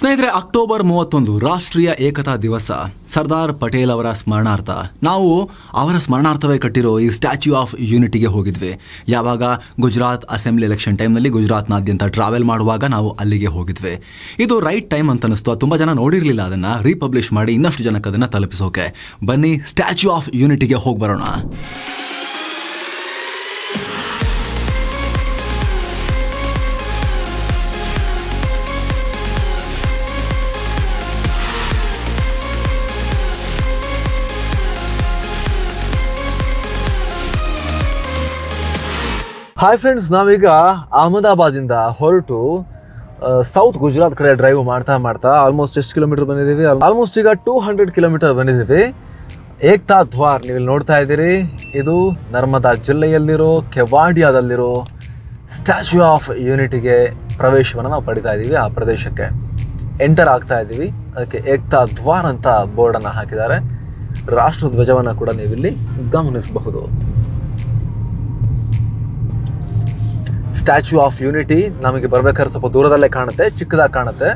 ಸ್ನೇಹಿತರೆ, ಅಕ್ಟೋಬರ್ 31 ರಾಷ್ಟ್ರೀಯ ಏಕತಾ ದಿವಸ. ಸರ್ದಾರ್ ಪಟೇಲ್ ಅವರ ಸ್ಮರಣಾರ್ಥ ನಾವು ಅವರ ಸ್ಮರಣಾರ್ಥವೇ ಕಟ್ಟಿರೋ ಈ ಸ್ಟ್ಯಾಚ್ಯೂ ಆಫ್ ಯೂನಿಟಿಗೆ ಹೋಗಿದ್ವಿ. ಯಾವಾಗ ಗುಜರಾತ್ ಅಸೆಂಬ್ಲಿ ಎಲೆಕ್ಷನ್ ಟೈಮ್ನಲ್ಲಿ ಗುಜರಾತ್ನಾದ್ಯಂತ ಟ್ರಾವೆಲ್ ಮಾಡುವಾಗ ನಾವು ಅಲ್ಲಿಗೆ ಹೋಗಿದ್ವಿ. ಇದು ರೈಟ್ ಟೈಮ್ ಅಂತ ಅನಿಸ್ತು. ತುಂಬ ಜನ ನೋಡಿರಲಿಲ್ಲ ಅದನ್ನು. ರೀಪಬ್ಲಿಷ್ ಮಾಡಿ ಇನ್ನಷ್ಟು ಜನಕ್ಕೆ ಅದನ್ನು ತಲುಪಿಸೋಕೆ ಬನ್ನಿ ಸ್ಟ್ಯಾಚ್ಯೂ ಆಫ್ ಯೂನಿಟಿಗೆ ಹೋಗಿ ಬರೋಣ. ಹಾಯ್ ಫ್ರೆಂಡ್ಸ್, ನಾವೀಗ ಅಹಮದಾಬಾದಿಂದ ಹೊರಟು ಸೌತ್ ಗುಜರಾತ್ ಕಡೆ ಡ್ರೈವ್ ಮಾಡ್ತಾ ಆಲ್ಮೋಸ್ಟ್ ಎಷ್ಟು ಕಿಲೋಮೀಟರ್ ಬಂದಿದ್ದೀವಿ? ಆಲ್ಮೋಸ್ಟ್ ಈಗ 200 ಕಿಲೋಮೀಟರ್ ಬಂದಿದ್ದೀವಿ. ಏಕ್ತಾ ದ್ವಾರ್ ನೀವು ಇಲ್ಲಿ ನೋಡ್ತಾ ಇದ್ದೀರಿ. ಇದು ನರ್ಮದಾ ಜಿಲ್ಲೆಯಲ್ಲಿರೋ ಕೆವಾಡಿಯಾದಲ್ಲಿರೋ ಸ್ಟ್ಯಾಚ್ಯೂ ಆಫ್ ಯೂನಿಟಿಗೆ ಪ್ರವೇಶವನ್ನು ನಾವು ಪಡಿತಾ ಇದ್ದೀವಿ. ಆ ಪ್ರದೇಶಕ್ಕೆ ಎಂಟರ್ ಆಗ್ತಾ ಇದ್ದೀವಿ. ಅದಕ್ಕೆ ಏಕ್ತಾ ದ್ವಾರ್ ಅಂತ ಬೋರ್ಡನ್ನು ಹಾಕಿದ್ದಾರೆ. ರಾಷ್ಟ್ರ ಧ್ವಜವನ್ನು ಕೂಡ ನೀವಿಲ್ಲಿ ಗಮನಿಸಬಹುದು. ಸ್ಟ್ಯಾಚ್ಯೂ ಆಫ್ ಯೂನಿಟಿ ನಮಗೆ ಬರಬೇಕಾದ್ರೆ ಸ್ವಲ್ಪ ದೂರದಲ್ಲೇ ಕಾಣುತ್ತೆ, ಚಿಕ್ಕದಾಗಿ ಕಾಣುತ್ತೆ.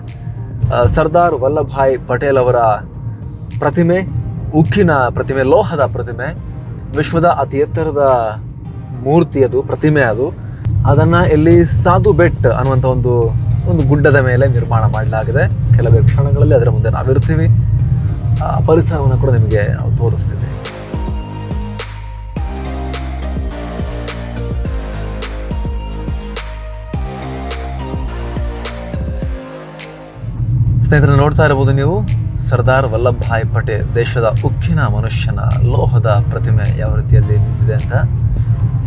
ಸರ್ದಾರ್ ವಲ್ಲಭಭಾಯ್ ಪಟೇಲ್ ಅವರ ಪ್ರತಿಮೆ, ಉಕ್ಕಿನ ಪ್ರತಿಮೆ, ಲೋಹದ ಪ್ರತಿಮೆ, ವಿಶ್ವದ ಅತಿ ಎತ್ತರದ ಮೂರ್ತಿ ಅದು, ಪ್ರತಿಮೆ ಅದು. ಅದನ್ನು ಇಲ್ಲಿ ಸಾಧು ಬೆಟ್ ಅನ್ನುವಂಥ ಒಂದು ಗುಡ್ಡದ ಮೇಲೆ ನಿರ್ಮಾಣ ಮಾಡಲಾಗಿದೆ. ಕೆಲವೇ ಕ್ಷಣಗಳಲ್ಲಿ ಅದರ ಮುಂದೆ ನಾವಿರ್ತೀವಿ. ಪರಿಸರವನ್ನು ಕೂಡ ನಿಮಗೆ ನಾವು ತೋರಿಸ್ತೀವಿ. ಸ್ನೇಹಿತರೆ, ನೋಡ್ತಾ ಇರಬಹುದು ನೀವು ಸರ್ದಾರ್ ವಲ್ಲಭಭಾಯ್ ಪಟೇಲ್, ದೇಶದ ಉಕ್ಕಿನ ಮನುಷ್ಯನ ಲೋಹದ ಪ್ರತಿಮೆ ಯಾವ ರೀತಿಯಲ್ಲಿ ನಿಂತಿದೆ ಅಂತ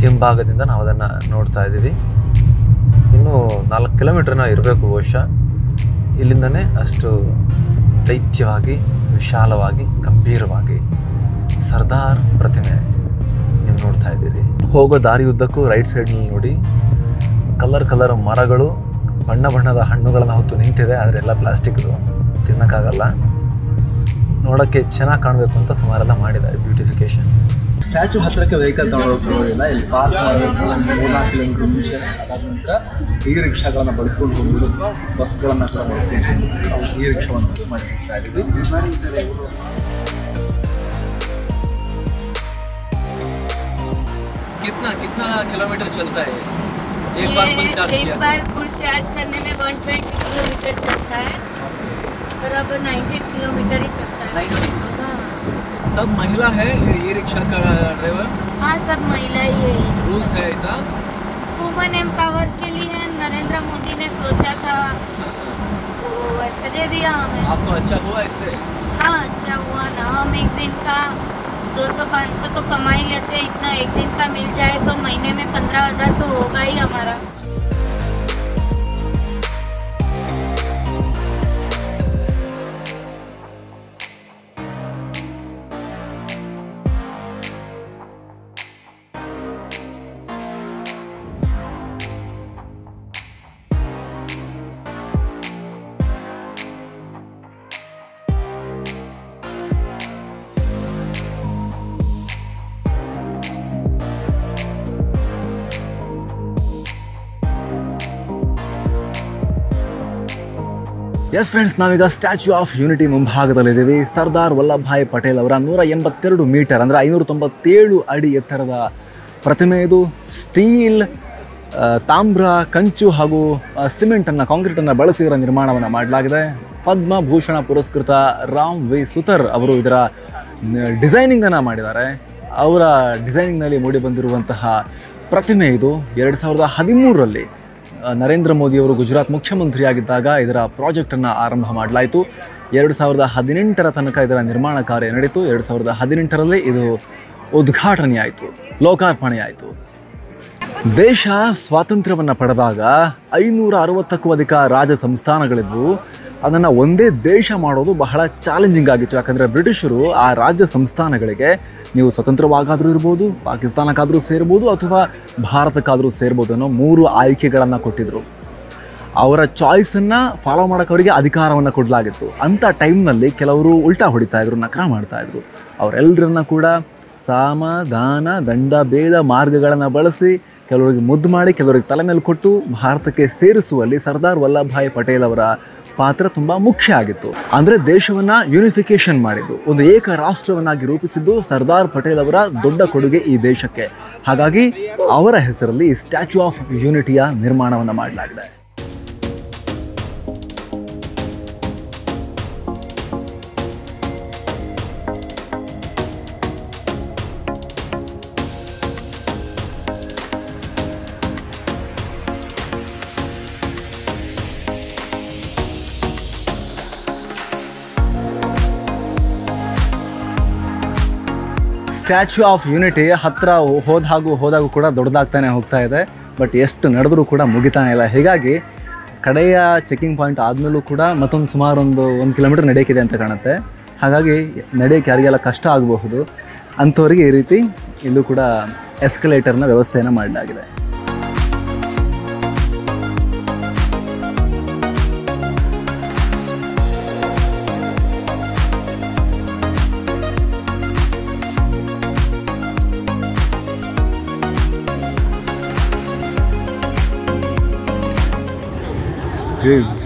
ಹಿಂಭಾಗದಿಂದ ನಾವು ಅದನ್ನು ನೋಡ್ತಾ ಇದ್ದೀವಿ. ಇನ್ನೂ 4 ಕಿಲೋಮೀಟರ್ನ ಇರಬೇಕು ಬಹುಶಃ. ಇಲ್ಲಿಂದನೇ ಅಷ್ಟು ದೈತ್ಯವಾಗಿ, ವಿಶಾಲವಾಗಿ, ಗಂಭೀರವಾಗಿ ಸರ್ದಾರ್ ಪ್ರತಿಮೆ ನೀವು ನೋಡ್ತಾ ಇದ್ದೀರಿ. ಹೋಗೋ ದಾರಿಯುದ್ದಕ್ಕೂ ರೈಟ್ ಸೈಡ್ನಲ್ಲಿ ನೋಡಿ ಕಲರ್ ಮರಗಳು, ಬಣ್ಣದ ಹಣ್ಣುಗಳನ್ನು ಹೊತ್ತು ನಿಂತಿವೆ. ಆದರೆ ಎಲ್ಲ ಪ್ಲಾಸ್ಟಿಕ್ದು, ತಿನ್ನೋಕ್ಕಾಗಲ್ಲ. ನೋಡೋಕ್ಕೆ ಚೆನ್ನಾಗಿ ಕಾಣಬೇಕು ಅಂತ ಸುಮಾರೆಲ್ಲ ಮಾಡಿದ್ದಾರೆ ಬ್ಯೂಟಿಫಿಕೇಶನ್. ಸ್ಟ್ಯಾಚು ಹತ್ತಿರಕ್ಕೆ ವೆಹಿಕಲ್ ತಗೊಂಡೋಗ್ತಿರೋದಿಲ್ಲ. ಇಲ್ಲಿ ಪಾರ್ಕ್ ಮಾಡಬೇಕು. 3-4 ಕಿಲೋಮೀಟರ್ ಮುಂಚೆ ಅದಾದ ನಂತರ ಈ ರಿಕ್ಷಾಗಳನ್ನು ಬಳಸ್ಕೊಂಡು ಹೋಗ್ಬೋದು. ಬಸ್ಗಳನ್ನು ಕೂಡ ಬಳಸ್ಕೊಂಡು ನಾವು ಈ ರಿಕ್ಷಾವನ್ನು ಮಾಡ್ತಾ ಇದ್ದೀವಿ. कितना किलोमीटर चलता है? एक बार फुल चार्ज करने में 120 किलोमीटर चलता है, बराबर 90 किलोमीटर ही चलता है। हाँ। सब महिला है ये रिक्शा का ड्राइवर? हाँ, सब महिला ही है। रूल्स है ऐसा? वुमन एम्पावर के लिए नरेंद्र मोदी ने सोचा था, तो ऐसा दे दिया हमें। आपको अच्छा हुआ इससे? हाँ, अच्छा हुआ ना। हम एक दिन का 200-500 तो कमा ही लेते हैं. इतना एक दिन का मिल जाए तो महीने में 15,000 तो होगा ही हमारा. ಎಸ್ ಫ್ರೆಂಡ್ಸ್, ನಾವೀಗ ಸ್ಟ್ಯಾಚ್ಯೂ ಆಫ್ ಯೂನಿಟಿ ಮುಂಭಾಗದಲ್ಲಿದ್ದೀವಿ. ಸರ್ದಾರ್ ವಲ್ಲಭಭಾಯ್ ಪಟೇಲ್ ಅವರ 182 ಮೀಟರ್ ಅಂದರೆ 597 ಅಡಿ ಎತ್ತರದ ಪ್ರತಿಮೆ ಇದು. ಸ್ಟೀಲ್, ತಾಮ್ರ, ಕಂಚು ಹಾಗೂ ಸಿಮೆಂಟನ್ನು, ಕಾಂಕ್ರೀಟನ್ನು ಬಳಸಿ ಇದರ ನಿರ್ಮಾಣವನ್ನು ಮಾಡಲಾಗಿದೆ. ಪದ್ಮಭೂಷಣ ಪುರಸ್ಕೃತ ರಾಮ್ ವಿ ಸುತರ್ ಅವರು ಇದರ ಡಿಸೈನಿಂಗನ್ನು ಮಾಡಿದ್ದಾರೆ. ಅವರ ಡಿಸೈನಿಂಗ್ನಲ್ಲಿ ಮೂಡಿಬಂದಿರುವಂತಹ ಪ್ರತಿಮೆ ಇದು. 2013ರಲ್ಲಿ ನರೇಂದ್ರ ಮೋದಿಯವರು ಗುಜರಾತ್ ಮುಖ್ಯಮಂತ್ರಿಯಾಗಿದ್ದಾಗ ಇದರ ಪ್ರಾಜೆಕ್ಟನ್ನು ಆರಂಭ ಮಾಡಲಾಯಿತು. 2018ರ ತನಕ ಇದರ ನಿರ್ಮಾಣ ಕಾರ್ಯ ನಡೆಯಿತು. 2018ರಲ್ಲಿ ಇದು ಉದ್ಘಾಟನೆಯಾಯಿತು, ಲೋಕಾರ್ಪಣೆಯಾಯಿತು. ದೇಶ ಸ್ವಾತಂತ್ರ್ಯವನ್ನು ಪಡೆದಾಗ 560ಕ್ಕೂ ಅಧಿಕ ರಾಜ ಸಂಸ್ಥಾನಗಳಿದ್ವು. ಅದನ್ನು ಒಂದೇ ದೇಶ ಮಾಡೋದು ಬಹಳ ಚಾಲೆಂಜಿಂಗ್ ಆಗಿತ್ತು. ಯಾಕಂದರೆ ಬ್ರಿಟಿಷರು ಆ ರಾಜ್ಯ ಸಂಸ್ಥಾನಗಳಿಗೆ ನೀವು ಸ್ವತಂತ್ರವಾಗಾದರೂ ಇರ್ಬೋದು, ಪಾಕಿಸ್ತಾನಕ್ಕಾದರೂ ಸೇರ್ಬೋದು, ಅಥವಾ ಭಾರತಕ್ಕಾದರೂ ಸೇರ್ಬೋದು ಅನ್ನೋ 3 ಆಯ್ಕೆಗಳನ್ನು ಕೊಟ್ಟಿದ್ದರು. ಅವರ ಚಾಯ್ಸನ್ನು ಫಾಲೋ ಮಾಡೋಕ್ಕೆ ಅವರಿಗೆ ಅಧಿಕಾರವನ್ನು ಕೊಡಲಾಗಿತ್ತು. ಅಂಥ ಟೈಮ್ನಲ್ಲಿ ಕೆಲವರು ಉಲ್ಟಾ ಹೊಡಿತಾಯಿದ್ರು, ನಕರ ಮಾಡ್ತಾಯಿದ್ರು. ಅವರೆಲ್ಲರನ್ನ ಕೂಡ ಸಾಮ, ದಾನ, ದಂಡ, ಭೇದ ಮಾರ್ಗಗಳನ್ನು ಬಳಸಿ ಕೆಲವರಿಗೆ ಮುದ್ದು ಮಾಡಿ ಕೆಲವರಿಗೆ ತಲೆ ಮೇಲೆ ಕೊಟ್ಟು ಭಾರತಕ್ಕೆ ಸೇರಿಸುವಲ್ಲಿ ಸರ್ದಾರ್ ವಲ್ಲಭಭಾಯ್ ಪಟೇಲ್ ಅವರ ಪಾತ್ರ ತುಂಬ ಮುಖ್ಯ ಆಗಿತ್ತು. ಅಂದರೆ ದೇಶವನ್ನು ಯೂನಿಫಿಕೇಶನ್ ಮಾಡಿದ್ದು, ಒಂದು ಏಕ ರಾಷ್ಟ್ರವನ್ನಾಗಿ ರೂಪಿಸಿದ್ದು ಸರ್ದಾರ್ ಪಟೇಲ್ ಅವರ ದೊಡ್ಡ ಕೊಡುಗೆ ಈ ದೇಶಕ್ಕೆ. ಹಾಗಾಗಿ ಅವರ ಹೆಸರಲ್ಲಿ ಸ್ಟ್ಯಾಚ್ಯೂ ಆಫ್ ಯೂನಿಟಿಯ ನಿರ್ಮಾಣವನ್ನು ಮಾಡಲಾಗಿದೆ. ಸ್ಟ್ಯಾಚ್ಯೂ ಆಫ್ ಯೂನಿಟಿ ಹತ್ತಿರ ಹೋದಾಗೂ ಕೂಡ ದೊಡ್ಡದಾಗ್ತಾನೆ ಹೋಗ್ತಾ ಇದೆ. ಬಟ್ ಎಷ್ಟು ನಡೆದರೂ ಕೂಡ ಮುಗಿತಾನೆ ಇಲ್ಲ. ಹೀಗಾಗಿ ಕಡೆಯ ಚೆಕಿಂಗ್ ಪಾಯಿಂಟ್ ಆದಮೇಲೂ ಕೂಡ ಮತ್ತೊಂದು ಸುಮಾರು ಒಂದು ಕಿಲೋಮೀಟರ್ ನಡೆಯೋಕ್ಕಿದೆ ಅಂತ ಕಾಣುತ್ತೆ. ಹಾಗಾಗಿ ನಡೆಯೋಕ್ಕೆ ಯಾರಿಗೆಲ್ಲ ಕಷ್ಟ ಆಗಬಹುದು ಅಂಥವರಿಗೆ ಈ ರೀತಿ ಇಲ್ಲೂ ಕೂಡ ಎಸ್ಕಲೇಟರ್ನ ವ್ಯವಸ್ಥೆಯನ್ನು ಮಾಡಲಾಗಿದೆ.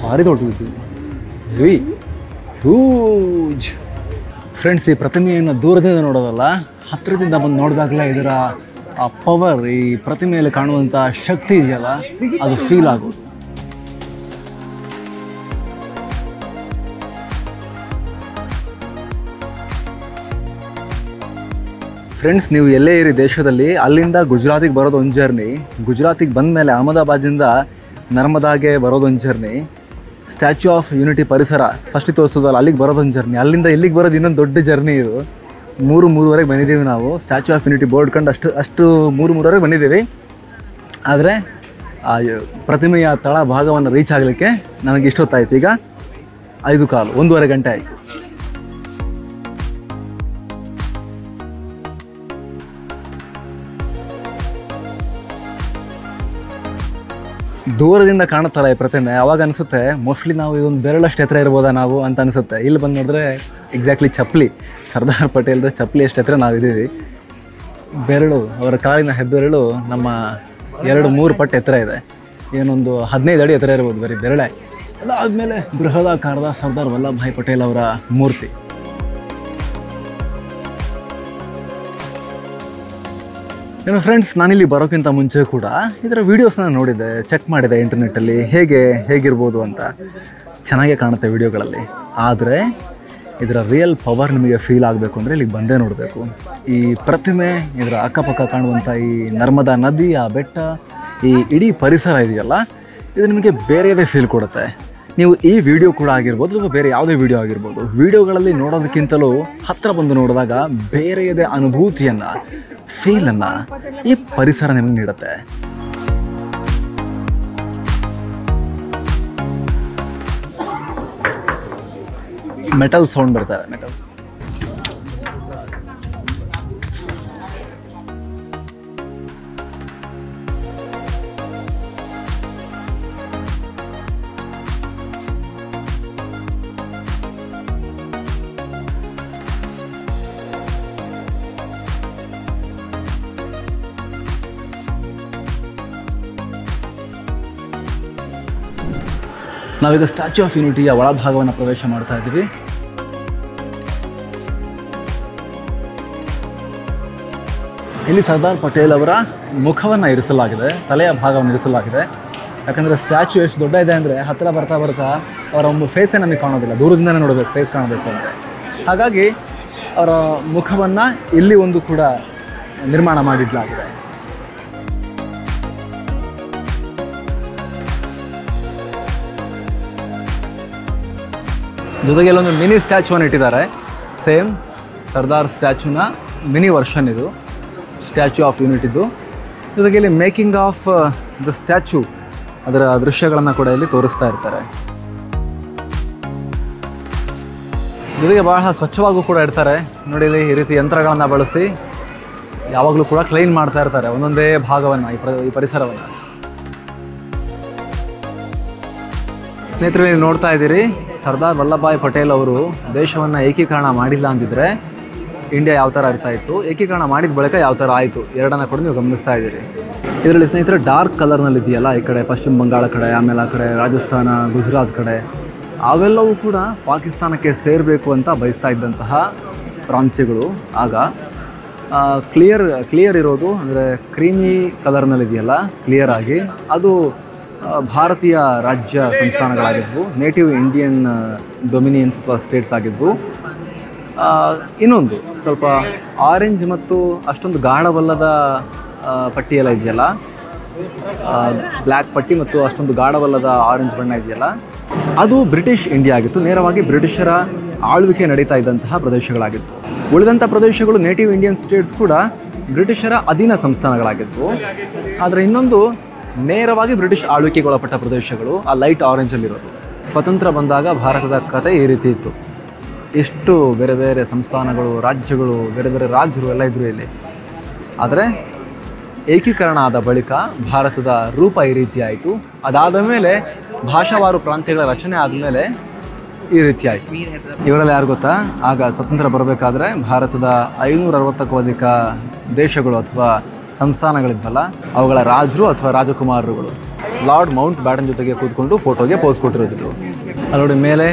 ಭಾರಿ ದೊಡ್ಡದು, ಹೆವಿ ಹ್ಯೂಜ್. ಫ್ರೆಂಡ್ಸ್, ಈ ಪ್ರತಿಮೆಯನ್ನು ದೂರದಿಂದ ನೋಡೋದಲ್ಲ, ಹತ್ತಿರದಿಂದ ಬಂದು ನೋಡಿದಾಗಲೇ ಇದರ ಆ ಪವರ್, ಈ ಪ್ರತಿಮೆಯಲ್ಲಿ ಕಾಣುವಂಥ ಶಕ್ತಿ ಇದೆಯಲ್ಲ, ಅದು ಫೀಲ್ ಆಗೋದು. ಫ್ರೆಂಡ್ಸ್, ನೀವು ಎಲ್ಲೇ ಇರಿ ದೇಶದಲ್ಲಿ, ಅಲ್ಲಿಂದ ಗುಜರಾತಿಗೆ ಬರೋದು ಒಂದು ಜರ್ನಿ, ಗುಜರಾತಿಗೆ ಬಂದ ಮೇಲೆ ಅಹಮದಾಬಾದಿಂದ ನರ್ಮದಾಗೆ ಬರೋದೊಂದು ಜರ್ನಿ, ಸ್ಟ್ಯಾಚ್ಯೂ ಆಫ್ ಯೂನಿಟಿ ಪರಿಸರ ಫಸ್ಟ್ ತೋರಿಸೋದಲ್ಲ ಅಲ್ಲಿಗೆ ಬರೋದೊಂದು ಜರ್ನಿ, ಅಲ್ಲಿಂದ ಇಲ್ಲಿಗೆ ಬರೋದು ಇನ್ನೊಂದು ದೊಡ್ಡ ಜರ್ನಿ. ಇದು 3-3ವರೆಗೆ ಬಂದಿದ್ದೀವಿ ನಾವು. ಸ್ಟ್ಯಾಚ್ಯೂ ಆಫ್ ಯೂನಿಟಿ ಬೋರ್ಡ್ ಕಂಡು ಅಷ್ಟು 3-3ವರೆಗೆ ಬಂದಿದ್ದೀವಿ. ಆದರೆ ಆ ಪ್ರತಿಮೆಯ ತಳ ಭಾಗವನ್ನು ರೀಚ್ ಆಗಲಿಕ್ಕೆ ನನಗೆ ಇಷ್ಟೊತ್ತಾಯಿತು. ಈಗ 5:15, 1:15 ಗಂಟೆ ಆಯಿತು. ದೂರದಿಂದ ಕಾಣುತ್ತಲ್ಲ ಈ ಪ್ರತಿಮೆ, ಅವಾಗ ಅನಿಸುತ್ತೆ ಮೋಸ್ಟ್ಲಿ ನಾವು ಇದೊಂದು ಬೆರಳಷ್ಟು ಎತ್ತರ ಇರ್ಬೋದಾ ನಾವು ಅಂತ ಅನಿಸುತ್ತೆ. ಇಲ್ಲಿ ಬಂದು ನೋಡಿದ್ರೆ ಎಕ್ಸಾಕ್ಟ್ಲಿ ಚಪ್ಪಲಿ, ಸರ್ದಾರ್ ಪಟೇಲ್ರ ಚಪ್ಪಲಿ ಎಷ್ಟು ಎತ್ತರ ನಾವಿದ್ದೀವಿ. ಬೆರಳು, ಅವರ ಕಾಲಿನ ಹೆಬ್ಬೆರಳು ನಮ್ಮ 2-3 ಪಟ್ಟು ಎತ್ತರ ಇದೆ. ಏನೊಂದು 15 ಅಡಿ ಎತ್ತರ ಇರ್ಬೋದು ಬರೀ ಬೆರಳೆ. ಅದಾದಮೇಲೆ ಬೃಹದಾಕಾರದ ಸರ್ದಾರ್ ವಲ್ಲಭಭಾಯ್ ಪಟೇಲ್ ಅವರ ಮೂರ್ತಿ. ಏನು ಫ್ರೆಂಡ್ಸ್, ನಾನಿಲ್ಲಿ ಬರೋಕ್ಕಿಂತ ಮುಂಚೆ ಕೂಡ ಇದರ ವೀಡಿಯೋಸ್ನ ನೋಡಿದ್ದೆ, ಚೆಕ್ ಮಾಡಿದೆ ಇಂಟರ್ನೆಟ್ಟಲ್ಲಿ ಹೇಗಿರ್ಬೋದು ಅಂತ. ಚೆನ್ನಾಗೇ ಕಾಣುತ್ತೆ ವೀಡಿಯೋಗಳಲ್ಲಿ. ಆದರೆ ಇದರ ರಿಯಲ್ ಪವರ್ ನಿಮಗೆ ಫೀಲ್ ಆಗಬೇಕು ಅಂದರೆ ಇಲ್ಲಿಗೆ ಬಂದೇ ನೋಡಬೇಕು. ಈ ಪ್ರತಿಮೆ, ಇದರ ಅಕ್ಕಪಕ್ಕ ಕಾಣುವಂಥ ಈ ನರ್ಮದಾ ನದಿ, ಆ ಬೆಟ್ಟ, ಈ ಇಡೀ ಪರಿಸರ ಇದೆಯಲ್ಲ, ಇದು ನಿಮಗೆ ಬೇರೆಯದೇ ಫೀಲ್ ಕೊಡುತ್ತೆ. ನೀವು ಈ ವಿಡಿಯೋ ಕೂಡ ಆಗಿರ್ಬೋದು ಅಥವಾ ಬೇರೆ ಯಾವುದೇ ವಿಡಿಯೋ ಆಗಿರ್ಬೋದು, ವಿಡಿಯೋಗಳಲ್ಲಿ ನೋಡೋದಕ್ಕಿಂತಲೂ ಹತ್ತಿರ ಬಂದು ನೋಡಿದಾಗ ಬೇರೆಯದೇ ಅನುಭೂತಿಯನ್ನು, ಫೀಲನ್ನು ಈ ಪರಿಸರ ನಿಮಗೆ ನೀಡುತ್ತೆ. ಮೆಟಲ್ ಸೌಂಡ್ ಬರ್ತಾರೆ, ಮೆಟಲ್. ನಾವೀಗ ಸ್ಟ್ಯಾಚ್ಯೂ ಆಫ್ ಯೂನಿಟಿಯ ಒಳಭಾಗವನ್ನು ಪ್ರವೇಶ ಮಾಡ್ತಾ ಇದ್ದೀವಿ. ಇಲ್ಲಿ ಸರ್ದಾರ್ ಪಟೇಲ್ ಅವರ ಮುಖವನ್ನು ಇರಿಸಲಾಗಿದೆ, ತಲೆಯ ಭಾಗವನ್ನು ಇರಿಸಲಾಗಿದೆ. ಯಾಕಂದರೆ ಸ್ಟ್ಯಾಚ್ಯೂ ಎಷ್ಟು ದೊಡ್ಡ ಇದೆ ಅಂದರೆ ಹತ್ತಿರ ಬರ್ತಾ ಅವರ ಒಂದು ಫೇಸೇ ನಮಗೆ ಕಾಣೋದಿಲ್ಲ, ದೂರದಿಂದನೇ ನೋಡಬೇಕು, ಫೇಸ್ ಕಾಣಬೇಕು ಅಂದರೆ. ಹಾಗಾಗಿ ಅವರ ಮುಖವನ್ನು ಇಲ್ಲಿ ಒಂದು ಕೂಡ ನಿರ್ಮಾಣ ಮಾಡಿಡಲಾಗಿದೆ. ಜೊತೆಗೆ ಇಲ್ಲೊಂದು ಮಿನಿ ಸ್ಟ್ಯಾಚ್ಯೂವನ್ನು ಇಟ್ಟಿದ್ದಾರೆ. ಸೇಮ್ ಸರ್ದಾರ್ ಸ್ಟ್ಯಾಚ್ಯೂನ ಮಿನಿ ವರ್ಷನ್ ಇದು, ಸ್ಟ್ಯಾಚ್ಯೂ ಆಫ್ ಯೂನಿಟಿದು. ಜೊತೆಗೆ ಇಲ್ಲಿ ಮೇಕಿಂಗ್ ಆಫ್ ದ ಸ್ಟ್ಯಾಚ್ಯೂ, ಅದರ ದೃಶ್ಯಗಳನ್ನು ಕೂಡ ಇಲ್ಲಿ ತೋರಿಸ್ತಾ ಇರ್ತಾರೆ. ಜೊತೆಗೆ ಬಹಳ ಸ್ವಚ್ಛವಾಗೂ ಕೂಡ ಇರ್ತಾರೆ. ನೋಡಿ, ಇಲ್ಲಿ ಈ ರೀತಿ ಯಂತ್ರಗಳನ್ನು ಬಳಸಿ ಯಾವಾಗಲೂ ಕೂಡ ಕ್ಲೀನ್ ಮಾಡ್ತಾ ಇರ್ತಾರೆ ಒಂದೊಂದೇ ಭಾಗವನ್ನು, ಈ ಪರಿಸರವನ್ನು. ಸ್ನೇಹಿತರೆ, ನೀವು ನೋಡ್ತಾ ಇದ್ದೀರಿ, ಸರ್ದಾರ್ ವಲ್ಲಭಭಾಯ್ ಪಟೇಲ್ ಅವರು ದೇಶವನ್ನು ಏಕೀಕರಣ ಮಾಡಿಲ್ಲ ಅಂತಿದ್ರೆ ಇಂಡಿಯಾ ಯಾವ ಥರ ಇರ್ತಾ ಇತ್ತು, ಏಕೀಕರಣ ಮಾಡಿದ ಬಳಿಕ ಯಾವ ಥರ ಆಯಿತು, ಎರಡನ್ನ ಕೂಡ ನೀವು ಗಮನಿಸ್ತಾ ಇದ್ದೀರಿ. ಇದರಲ್ಲಿ ಸ್ನೇಹಿತರೆ ಡಾರ್ಕ್ ಕಲರ್ನಲ್ಲಿ ಇದೆಯಲ್ಲ, ಈ ಕಡೆ ಪಶ್ಚಿಮ ಬಂಗಾಳ ಕಡೆ, ಆಮೇಲೆ ಆ ಕಡೆ ರಾಜಸ್ಥಾನ, ಗುಜರಾತ್ ಕಡೆ, ಅವೆಲ್ಲವೂ ಕೂಡ ಪಾಕಿಸ್ತಾನಕ್ಕೆ ಸೇರಬೇಕು ಅಂತ ಬಯಸ್ತಾ ಇದ್ದಂತಹ ಪ್ರಾಂತ್ಯಗಳು. ಆಗ ಕ್ಲಿಯರ್ ಇರೋದು ಅಂದರೆ ಕ್ರೀಮಿ ಕಲರ್ನಲ್ಲಿದೆಯಲ್ಲ ಕ್ಲಿಯರ್ ಆಗಿ, ಅದು ಭಾರತೀಯ ರಾಜ್ಯ ಸಂಸ್ಥಾನಗಳಾಗಿದ್ವು, ನೇಟಿವ್ ಇಂಡಿಯನ್ ಡೊಮಿನಿಯನ್ಸ್ ಅಥವಾ ಸ್ಟೇಟ್ಸ್ ಆಗಿದ್ವು. ಇನ್ನೊಂದು ಸ್ವಲ್ಪ ಆರೆಂಜ್ ಮತ್ತು ಅಷ್ಟೊಂದು ಗಾಢವಲ್ಲದ ಪಟ್ಟಿಯೆಲ್ಲ ಇದೆಯಲ್ಲ, ಬ್ಲ್ಯಾಕ್ ಪಟ್ಟಿ ಮತ್ತು ಅಷ್ಟೊಂದು ಗಾಢವಲ್ಲದ ಆರೆಂಜ್ ಬಣ್ಣ ಇದೆಯಲ್ಲ, ಅದು ಬ್ರಿಟಿಷ್ ಇಂಡಿಯಾ ಆಗಿತ್ತು. ನೇರವಾಗಿ ಬ್ರಿಟಿಷರ ಆಳ್ವಿಕೆ ನಡೀತಾ ಇದ್ದಂತಹ ಪ್ರದೇಶಗಳಾಗಿತ್ತು. ಉಳಿದಂಥ ಪ್ರದೇಶಗಳು ನೇಟಿವ್ ಇಂಡಿಯನ್ ಸ್ಟೇಟ್ಸ್ ಕೂಡ ಬ್ರಿಟಿಷರ ಅಧೀನ ಸಂಸ್ಥಾನಗಳಾಗಿದ್ವು. ಆದರೆ ಇನ್ನೊಂದು ನೇರವಾಗಿ ಬ್ರಿಟಿಷ್ ಆಳ್ವಿಕೆಗೊಳಪಟ್ಟ ಪ್ರದೇಶಗಳು ಆ ಲೈಟ್ ಆರೆಂಜಲ್ಲಿರೋದು. ಸ್ವತಂತ್ರ ಬಂದಾಗ ಭಾರತದ ಕತೆ ಈ ರೀತಿ ಇತ್ತು. ಎಷ್ಟು ಬೇರೆ ಬೇರೆ ಸಂಸ್ಥಾನಗಳು, ರಾಜ್ಯಗಳು, ಬೇರೆ ಬೇರೆ ರಾಜರು ಎಲ್ಲ ಇದ್ದರು ಇಲ್ಲಿ. ಆದರೆ ಏಕೀಕರಣ ಆದ ಬಳಿಕ ಭಾರತದ ರೂಪ ಈ ರೀತಿ ಆಯಿತು. ಅದಾದ ಮೇಲೆ ಭಾಷಾವಾರು ಪ್ರಾಂತ್ಯಗಳ ರಚನೆ ಆದಮೇಲೆ ಈ ರೀತಿ ಆಯಿತು. ಇವರೆಲ್ಲ ಯಾರು ಗೊತ್ತಾ? ಆಗ ಸ್ವತಂತ್ರ ಬರಬೇಕಾದ್ರೆ ಭಾರತದ 560ಕ್ಕೂ ಅಧಿಕ ದೇಶಗಳು ಅಥವಾ ಸಂಸ್ಥಾನಗಳಿದ್ವಲ್ಲ, ಅವುಗಳ ರಾಜರು ಅಥವಾ ರಾಜಕುಮಾರರುಗಳು ಲಾರ್ಡ್ ಮೌಂಟ್ ಬ್ಯಾಟನ್ ಜೊತೆಗೆ ಕೂತ್ಕೊಂಡು ಫೋಟೋಗೆ ಪೋಸ್ ಕೊಟ್ಟಿರೋದು. ಅದರಲ್ಲಿ ಮೇಲೆ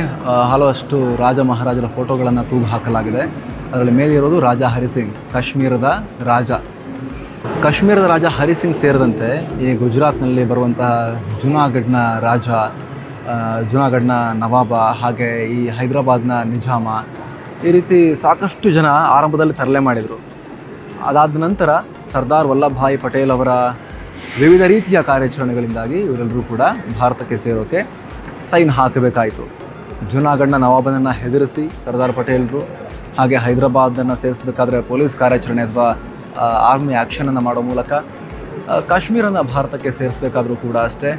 ಹಲವಷ್ಟು ರಾಜ ಮಹಾರಾಜರ ಫೋಟೋಗಳನ್ನು ತೂಗು ಹಾಕಲಾಗಿದೆ. ಅದರಲ್ಲಿ ಮೇಲೆ ಇರೋದು ರಾಜ ಹರಿಸಿಂಗ್, ಕಾಶ್ಮೀರದ ರಾಜ. ಕಾಶ್ಮೀರದ ರಾಜ ಹರಿಸಿಂಗ್ ಸೇರಿದಂತೆ ಈ ಗುಜರಾತ್ನಲ್ಲಿ ಬರುವಂತಹ ಜುನಾಗಢ್ನ ರಾಜ, ಜುನಾಗಢ್ನ ನವಾಬ, ಹಾಗೆ ಈ ಹೈದರಾಬಾದ್ನ ನಿಜಾಮ, ಈ ರೀತಿ ಸಾಕಷ್ಟು ಜನ ಆರಂಭದಲ್ಲಿ ತರಲೆ ಮಾಡಿದರು. ಅದಾದ ನಂತರ ಸರ್ದಾರ್ ವಲ್ಲಭಭಾಯಿ ಪಟೇಲ್ ಅವರ ವಿವಿಧ ರೀತಿಯ ಕಾರ್ಯಾಚರಣೆಗಳಿಂದಾಗಿ ಇವರೆಲ್ಲರೂ ಕೂಡ ಭಾರತಕ್ಕೆ ಸೇರೋಕ್ಕೆ ಸೈನ್ ಹಾಕಬೇಕಾಯಿತು. ಜುನಾಗಢ್ನ ನವಾಬನನ್ನು ಹೆದರಿಸಿ ಸರ್ದಾರ್ ಪಟೇಲರು, ಹಾಗೆ ಹೈದರಾಬಾದನ್ನು ಸೇರಿಸಬೇಕಾದ್ರೆ ಪೊಲೀಸ್ ಕಾರ್ಯಾಚರಣೆ ಅಥವಾ ಆರ್ಮಿ ಆ್ಯಕ್ಷನನ್ನು ಮಾಡೋ ಮೂಲಕ, ಕಾಶ್ಮೀರನ ಭಾರತಕ್ಕೆ ಸೇರಿಸಬೇಕಾದ್ರೂ ಕೂಡ ಅಷ್ಟೇ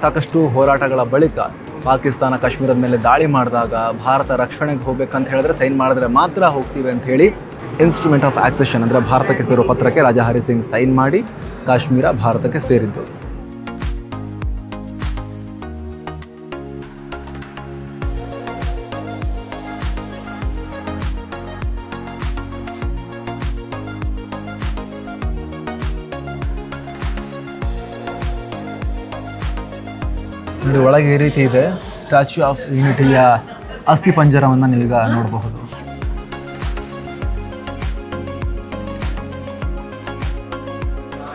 ಸಾಕಷ್ಟು ಹೋರಾಟಗಳ ಬಳಿಕ ಪಾಕಿಸ್ತಾನ ಕಾಶ್ಮೀರದ ಮೇಲೆ ದಾಳಿ ಮಾಡಿದಾಗ ಭಾರತ ರಕ್ಷಣೆಗೆ ಹೋಗ್ಬೇಕಂತ ಹೇಳಿದ್ರೆ ಸೈನ್ ಮಾಡಿದ್ರೆ ಮಾತ್ರ ಹೋಗ್ತೀವಿ ಅಂತ ಹೇಳಿ ಇನ್ಸ್ಟ್ರೂಮೆಂಟ್ ಆಫ್ ಆಕ್ಸೆಷನ್ ಅಂದರೆ ಭಾರತಕ್ಕೆ ಸೇರೋ ಪತ್ರಕ್ಕೆ ರಾಜ ಹರಿಸಿಂಗ್ ಸೈನ್ ಮಾಡಿ ಕಾಶ್ಮೀರ ಭಾರತಕ್ಕೆ ಸೇರಿದ್ದು. ನೋಡಿ, ಒಳಗೆ ಈ ರೀತಿ ಇದೆ. ಸ್ಟ್ಯಾಚ್ಯೂ ಆಫ್ ಯೂನಿಟಿಯ ಅಸ್ಥಿ ಪಂಜರವನ್ನು ನೀವೀಗ ನೋಡಬಹುದು.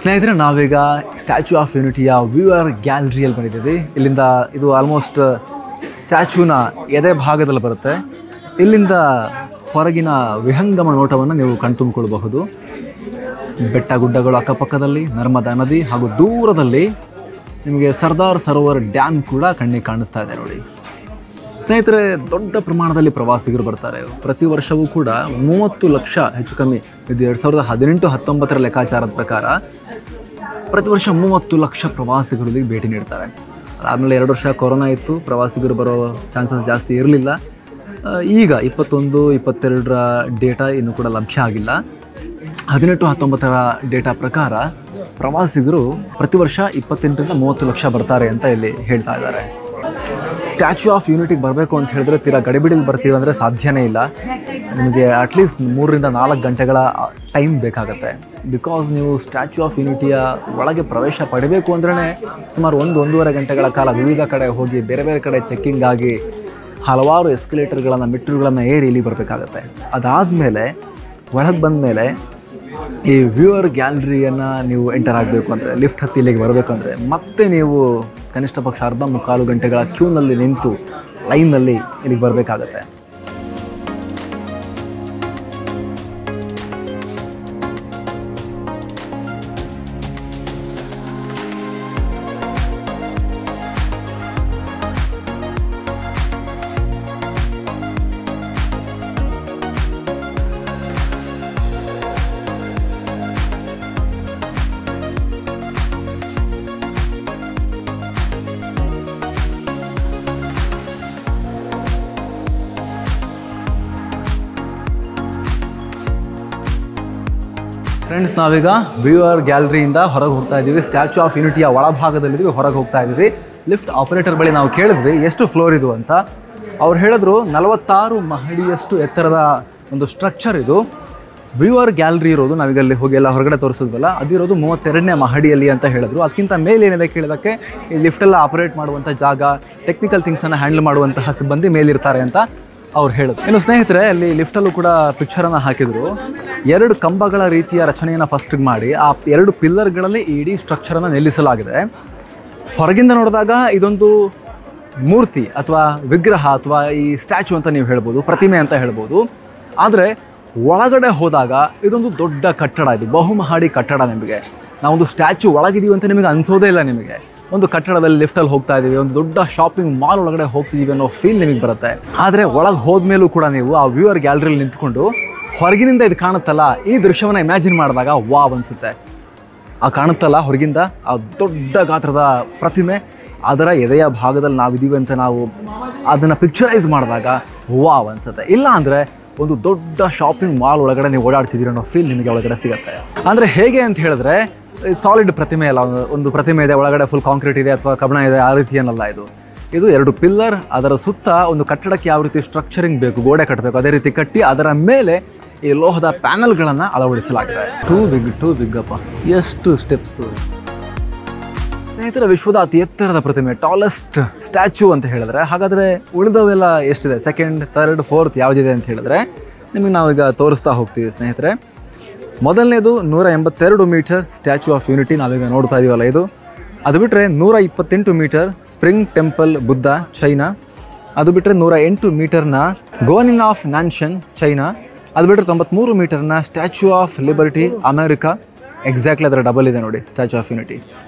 ಸ್ನೇಹಿತರೆ, ನಾವೀಗ ಸ್ಟ್ಯಾಚ್ಯೂ ಆಫ್ ಯೂನಿಟಿಯ ವ್ಯೂವರ್ ಗ್ಯಾಲರಿಯಲ್ಲಿ ಬಂದಿದ್ದೀವಿ. ಇಲ್ಲಿಂದ ಇದು ಆಲ್ಮೋಸ್ಟ್ ಸ್ಟ್ಯಾಚ್ಯೂನ ಎದೆ ಭಾಗದಲ್ಲಿ ಬರುತ್ತೆ. ಇಲ್ಲಿಂದ ಹೊರಗಿನ ವಿಹಂಗಮ ನೋಟವನ್ನು ನೀವು ಕಣ್ತುಂಬಿಕೊಳ್ಳಬಹುದು. ಬೆಟ್ಟ ಗುಡ್ಡಗಳು ಅಕ್ಕಪಕ್ಕದಲ್ಲಿ, ನರ್ಮದಾ ನದಿ ಹಾಗೂ ದೂರದಲ್ಲಿ ನಿಮಗೆ ಸರ್ದಾರ್ ಸರೋವರ್ ಡ್ಯಾಮ್ ಕೂಡ ಕಣ್ಣಿಗೆ ಕಾಣಿಸ್ತಾ ಇದೆ. ನೋಡಿ ಸ್ನೇಹಿತರೆ, ದೊಡ್ಡ ಪ್ರಮಾಣದಲ್ಲಿ ಪ್ರವಾಸಿಗರು ಬರ್ತಾರೆ. ಪ್ರತಿ ವರ್ಷವೂ ಕೂಡ 30 ಲಕ್ಷ ಹೆಚ್ಚು ಕಮ್ಮಿ, ಇದು 2018-19 ಲೆಕ್ಕಾಚಾರದ ಪ್ರಕಾರ ಪ್ರತಿ ವರ್ಷ 30 ಲಕ್ಷ ಪ್ರವಾಸಿಗರು ಇಲ್ಲಿಗೆ ಭೇಟಿ ನೀಡ್ತಾರೆ. ಅದಾದಮೇಲೆ 2 ವರ್ಷ ಕೊರೋನಾ ಇತ್ತು, ಪ್ರವಾಸಿಗರು ಬರೋ ಚಾನ್ಸಸ್ ಜಾಸ್ತಿ ಇರಲಿಲ್ಲ. ಈಗ 21-22ರ ಡೇಟಾ ಇನ್ನೂ ಕೂಡ ಲಭ್ಯ ಆಗಿಲ್ಲ. 18-19ರ ಡೇಟಾ ಪ್ರಕಾರ ಪ್ರವಾಸಿಗರು ಪ್ರತಿ ವರ್ಷ 28-30 ಲಕ್ಷ ಬರ್ತಾರೆ ಅಂತ ಇಲ್ಲಿ ಹೇಳ್ತಾ ಇದ್ದಾರೆ. ಸ್ಟ್ಯಾಚ್ಯೂ ಆಫ್ ಯೂನಿಟಿಗೆ ಬರಬೇಕು ಅಂತ ಹೇಳಿದ್ರೆ ತೀರಾ ಗಡಿಬಿಡಿಲಿ ಬರ್ತೀವಿ ಅಂದರೆ ಸಾಧ್ಯನೇ ಇಲ್ಲ. ನಿಮಗೆ ಅಟ್ಲೀಸ್ಟ್ 3-4 ಗಂಟೆಗಳ ಟೈಮ್ ಬೇಕಾಗುತ್ತೆ. ಬಿಕಾಸ್ ನೀವು ಸ್ಟ್ಯಾಚ್ಯೂ ಆಫ್ ಯೂನಿಟಿಯ ಒಳಗೆ ಪ್ರವೇಶ ಪಡಿಬೇಕು ಅಂದ್ರೆ ಸುಮಾರು 1-1.5 ಗಂಟೆಗಳ ಕಾಲ ವಿವಿಧ ಕಡೆ ಹೋಗಿ ಬೇರೆ ಬೇರೆ ಕಡೆ ಚೆಕ್ಕಿಂಗ್ ಆಗಿ ಹಲವಾರು ಎಸ್ಕಲೇಟರ್ಗಳನ್ನು, ಮೆಟ್ರೋಗಳನ್ನು ಏರಿ ಇಲ್ಲಿ ಬರಬೇಕಾಗತ್ತೆ. ಅದಾದಮೇಲೆ ಒಳಗೆ ಬಂದ ಮೇಲೆ ಈ ವ್ಯೂವರ್ ಗ್ಯಾಲರಿಯನ್ನು ನೀವು ಎಂಟರ್ ಆಗಬೇಕು ಅಂದರೆ, ಲಿಫ್ಟ್ ಹತ್ತಿ ಇಲ್ಲಿಗೆ ಬರಬೇಕು ಅಂದರೆ ಮತ್ತೆ ನೀವು ಕನಿಷ್ಠ ಪಕ್ಷ 1/4 ಗಂಟೆಗಳ ಕ್ಯೂನಲ್ಲಿ ನಿಂತು ಲೈನ್ನಲ್ಲಿ ಇಲ್ಲಿಗೆ ಬರಬೇಕಾಗತ್ತೆ. ಫ್ರೆಂಡ್ಸ್, ನಾವೀಗ ವ್ಯೂವರ್ ಗ್ಯಾಲರಿಯಿಂದ ಹೊರಗೆ ಹೋಗ್ತಾ ಇದ್ದೀವಿ. ಸ್ಟ್ಯಾಚ್ಯೂ ಆಫ್ ಯೂನಿಟಿಯ ಒಳಭಾಗದಲ್ಲಿದ್ದೀವಿ, ಹೊರಗೆ ಹೋಗ್ತಾ ಇದ್ದೀವಿ. ಲಿಫ್ಟ್ ಆಪರೇಟರ್ ಬಳಿ ನಾವು ಕೇಳಿದ್ವಿ ಎಷ್ಟು ಫ್ಲೋರ್ ಇದು ಅಂತ. ಅವ್ರು ಹೇಳಿದ್ರು 46 ಮಹಡಿಯಷ್ಟು ಎತ್ತರದ ಒಂದು ಸ್ಟ್ರಕ್ಚರ್ ಇದು. ವ್ಯೂವರ್ ಗ್ಯಾಲರಿ ಇರೋದು ನಾವೀಗ ಅಲ್ಲಿ ಹೋಗಿ ಎಲ್ಲ ಹೊರಗಡೆ ತೋರಿಸಿದ್ವಲ್ಲ, ಅದಿರೋದು 32ನೇ ಮಹಡಿಯಲ್ಲಿ ಅಂತ ಹೇಳಿದ್ರು. ಅದಕ್ಕಿಂತ ಮೇಲೆ ಏನಿದೆ ಕೇಳಿದಕ್ಕೆ ಈ ಲಿಫ್ಟೆಲ್ಲ ಆಪರೇಟ್ ಮಾಡುವಂಥ ಜಾಗ, ಟೆಕ್ನಿಕಲ್ ಥಿಂಗ್ಸನ್ನು ಹ್ಯಾಂಡಲ್ ಮಾಡುವಂತಹ ಸಿಬ್ಬಂದಿ ಮೇಲಿರ್ತಾರೆ ಅಂತ ಅವ್ರು ಹೇಳಿದ್ರು. ಇನ್ನು ಸ್ನೇಹಿತರೆ, ಅಲ್ಲಿ ಲಿಫ್ಟಲ್ಲೂ ಕೂಡ ಪಿಕ್ಚರನ್ನು ಹಾಕಿದ್ರು. 2 ಕಂಬಗಳ ರೀತಿಯ ರಚನೆಯನ್ನು ಫಸ್ಟಿಗೆ ಮಾಡಿ ಆ 2 ಪಿಲ್ಲರ್ಗಳಲ್ಲಿ ಇಡೀ ಸ್ಟ್ರಕ್ಚರನ್ನು ನಿಲ್ಲಿಸಲಾಗಿದೆ. ಹೊರಗಿಂದ ನೋಡಿದಾಗ ಇದೊಂದು ಮೂರ್ತಿ ಅಥವಾ ವಿಗ್ರಹ ಅಥವಾ ಈ ಸ್ಟ್ಯಾಚು ಅಂತ ನೀವು ಹೇಳ್ಬೋದು, ಪ್ರತಿಮೆ ಅಂತ ಹೇಳ್ಬೋದು. ಆದರೆ ಒಳಗಡೆ ಹೋದಾಗ ಇದೊಂದು ದೊಡ್ಡ ಕಟ್ಟಡ, ಇದು ಬಹುಮಹಡಿ ಕಟ್ಟಡ. ನಿಮಗೆ ನಾವೊಂದು ಸ್ಟ್ಯಾಚು ಒಳಗಿದ್ದೀವಿ ಅಂತ ನಿಮಗೆ ಅನಿಸೋದೇ ಇಲ್ಲ. ನಿಮಗೆ ಒಂದು ಕಟ್ಟಡದಲ್ಲಿ ಲಿಫ್ಟಲ್ಲಿ ಹೋಗ್ತಾ ಇದ್ದೀವಿ, ಒಂದು ದೊಡ್ಡ ಶಾಪಿಂಗ್ ಮಾಲ್ ಒಳಗಡೆ ಹೋಗ್ತಿದ್ದೀವಿ ಅನ್ನೋ ಫೀಲ್ ನಿಮಗೆ ಬರುತ್ತೆ. ಆದರೆ ಒಳಗೆ ಹೋದ್ಮೇಲೂ ಕೂಡ ನೀವು ಆ ವ್ಯೂವರ್ ಗ್ಯಾಲರಿಯಲ್ಲಿ ನಿಂತ್ಕೊಂಡು ಹೊರಗಿನಿಂದ ಇದು ಕಾಣುತ್ತಲ್ಲ, ಈ ದೃಶ್ಯವನ್ನು ಇಮ್ಯಾಜಿನ್ ಮಾಡಿದಾಗ ವಾವ್ ಅನಿಸುತ್ತೆ. ಆ ಕಾಣುತ್ತಲ್ಲ ಹೊರಗಿಂದ ಆ ದೊಡ್ಡ ಗಾತ್ರದ ಪ್ರತಿಮೆ, ಅದರ ಎದೆಯ ಭಾಗದಲ್ಲಿ ನಾವಿದ್ದೀವಿ ಅಂತ ನಾವು ಅದನ್ನು ಪಿಕ್ಚರೈಸ್ ಮಾಡಿದಾಗ ವಾವ್ ಅನಿಸುತ್ತೆ. ಇಲ್ಲ ಅಂದರೆ ಒಂದು ದೊಡ್ಡ ಶಾಪಿಂಗ್ ಮಾಲ್ ಒಳಗಡೆ ನೀವು ಓಡಾಡ್ತಿದ್ದೀರಿ ಅನ್ನೋ ಫೀಲ್ ನಿಮಗೆ ಒಳಗಡೆ ಸಿಗುತ್ತೆ. ಅಂದರೆ ಹೇಗೆ ಅಂತ ಹೇಳಿದ್ರೆ, ಸಾಲಿಡ್ ಪ್ರತಿಮೆ ಅಲ್ಲ, ಒಂದು ಪ್ರತಿಮೆ ಇದೆ ಒಳಗಡೆ ಫುಲ್ ಕಾಂಕ್ರೀಟ್ ಇದೆ ಅಥವಾ ಕಬ್ಬಣ ಇದೆ, ಆ ರೀತಿ ಏನಲ್ಲ. ಇದು 2 ಪಿಲ್ಲರ್, ಅದರ ಸುತ್ತ ಒಂದು ಕಟ್ಟಡಕ್ಕೆ ಯಾವ ರೀತಿ ಸ್ಟ್ರಕ್ಚರಿಂಗ್ ಬೇಕು, ಗೋಡೆ ಕಟ್ಟಬೇಕು, ಅದೇ ರೀತಿ ಕಟ್ಟಿ ಅದರ ಮೇಲೆ ಈ ಲೋಹದ ಪ್ಯಾನಲ್ಗಳನ್ನು ಅಳವಡಿಸಲಾಗಿದೆ. ಟೂ ಬಿಗ್ ಅಪ್ಪ, ಎಷ್ಟು ಸ್ಟೆಪ್ಸ್. ಸ್ನೇಹಿತರ, ವಿಶ್ವದ ಅತಿ ಎತ್ತರದ ಪ್ರತಿಮೆ, ಟಾಲೆಸ್ಟ್ ಸ್ಟ್ಯಾಚ್ಯೂ ಅಂತ ಹೇಳಿದ್ರೆ, ಹಾಗಾದರೆ ಉಳಿದವೆಲ್ಲ ಎಷ್ಟಿದೆ? 2nd, 3rd, 4th ಯಾವುದಿದೆ ಅಂತ ಹೇಳಿದ್ರೆ ನಿಮಗೆ ನಾವೀಗ ತೋರಿಸ್ತಾ ಹೋಗ್ತೀವಿ ಸ್ನೇಹಿತರೆ. ಮೊದಲನೇದು 182 ಮೀಟರ್ ಸ್ಟ್ಯಾಚ್ಯೂ ಆಫ್ ಯೂನಿಟಿ, ನಾವೀಗ ನೋಡ್ತಾ ಇದೀವಲ್ಲ ಇದು. ಅದು ಬಿಟ್ಟರೆ 128 metre Spring Temple Buddha, China. ಅದು ಬಿಟ್ಟರೆ 108 ಮೀಟರ್ನ ಗೋನಿನ್ ಆಫ್ ನ್ಯಾನ್ಷನ್, ಚೈನಾ. ಅದು ಬಿಟ್ಟರೆ 93 ಮೀಟರ್ನ Statue of Liberty, America. Exactly ಅದರ ಡಬಲ್ ಇದೆ ನೋಡಿ ಸ್ಟ್ಯಾಚ್ಯೂ ಆಫ್ ಯೂನಿಟಿ.